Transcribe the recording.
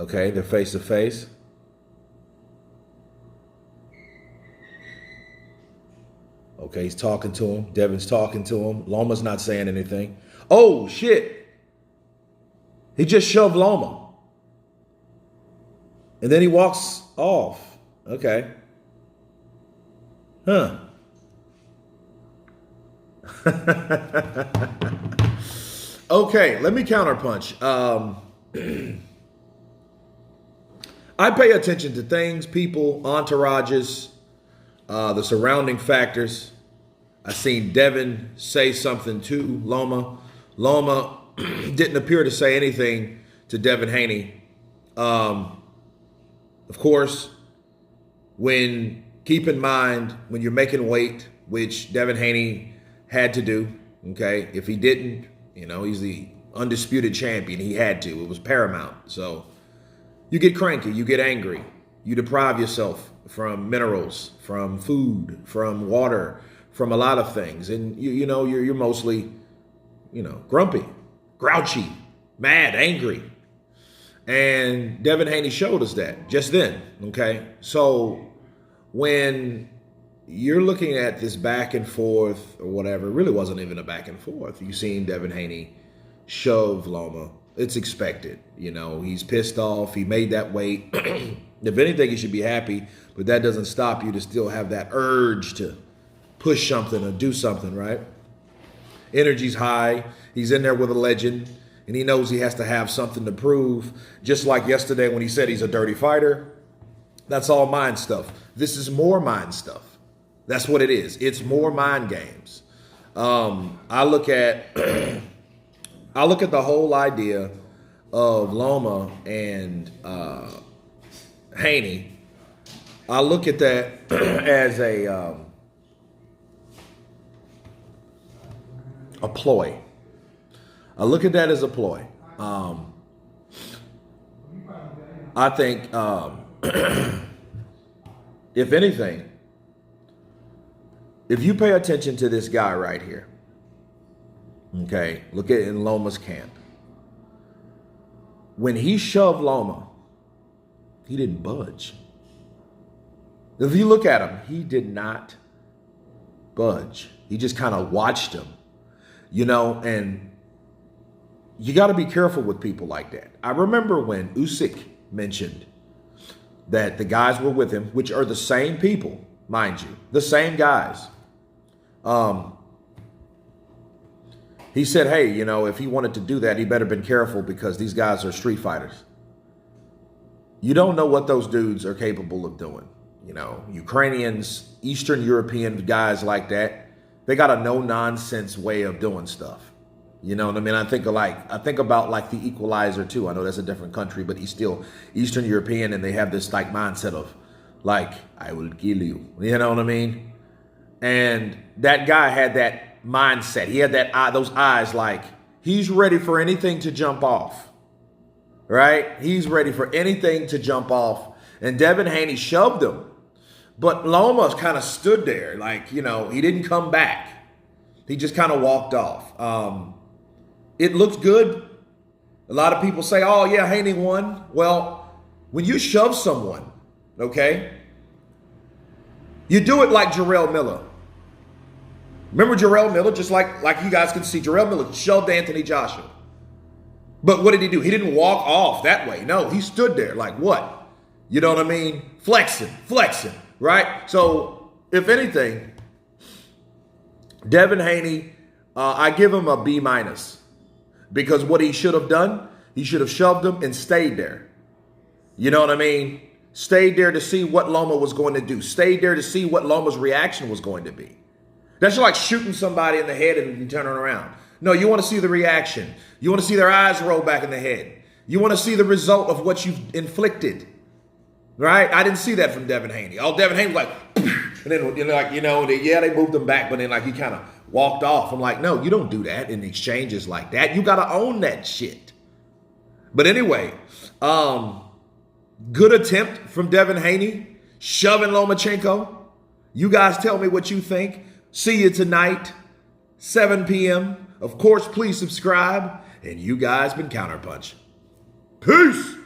Okay, they're face to face. Okay, he's talking to him. Devin's talking to him. Loma's not saying anything. Oh, shit. He just shoved Loma. And then he walks off. Okay. Huh. Okay, let me counterpunch. I pay attention to things, people, entourages, the surrounding factors. I seen Devin say something to Loma. Loma didn't appear to say anything to Devin Haney. Of course, keep in mind when you're making weight, which Devin Haney had to do, okay? If he didn't, he's the undisputed champion. He had to. It was paramount. So you get cranky, you get angry, you deprive yourself from minerals, from food, from water, from a lot of things. And you're mostly, grumpy, grouchy, mad, angry. And Devin Haney showed us that just then, okay? So when you're looking at this back and forth or whatever, it really wasn't even a back and forth. You seen Devin Haney shove Loma. It's expected. He's pissed off. He made that weight. If anything, you should be happy, but that doesn't stop you to still have that urge to push something or do something, right? Energy's high. He's in there with a legend, and he knows he has to have something to prove. Just like yesterday when he said he's a dirty fighter. That's all mind stuff. This is more mind stuff. That's what it is. It's more mind games. I look at the whole idea of Loma and Haney. I look at that as a ploy. I look at that as a ploy. I think, if anything, if you pay attention to this guy right here, okay, look at it in Loma's camp. When he shoved Loma, he didn't budge. If you look at him, he did not budge. He just kind of watched him, and you got to be careful with people like that. I remember when Usyk mentioned that the guys were with him, which are the same people, mind you, the same guys. He said, hey, if he wanted to do that, he better been careful because these guys are street fighters. You don't know what those dudes are capable of doing. Ukrainians, Eastern European guys like that, they got a no-nonsense way of doing stuff. You know what I mean? I think about like the Equalizer too. I know that's a different country, but he's still Eastern European, and they have this like mindset of like, I will kill you. You know what I mean? And that guy had that mindset. He had those eyes like he's ready for anything to jump off. Right? He's ready for anything to jump off. And Devin Haney shoved him. But Loma kind of stood there like, he didn't come back. He just kind of walked off. It looks good. A lot of people say, oh, yeah, Haney won. Well, when you shove someone, okay, you do it like Jarrell Miller. Remember Jarrell Miller? Just like you guys can see, Jarrell Miller shoved Anthony Joshua. But what did he do? He didn't walk off that way. No, he stood there like what? You know what I mean? Flexing, right? So, if anything, Devin Haney, I give him a B-. Because what he should have done, he should have shoved him and stayed there. You know what I mean? Stayed there to see what Loma was going to do. Stayed there to see what Loma's reaction was going to be. That's like shooting somebody in the head and turning around. No, you want to see the reaction. You want to see their eyes roll back in the head. You want to see the result of what you've inflicted. Right? I didn't see that from Devin Haney. All Devin Haney was like, and then they moved him back, but then like he kind of walked off. I'm like, no, you don't do that in exchanges like that. You got to own that shit. But anyway, good attempt from Devin Haney, shoving Lomachenko. You guys tell me what you think. See you tonight, 7 p.m. Of course, please subscribe. And you guys been Counterpunch. Peace.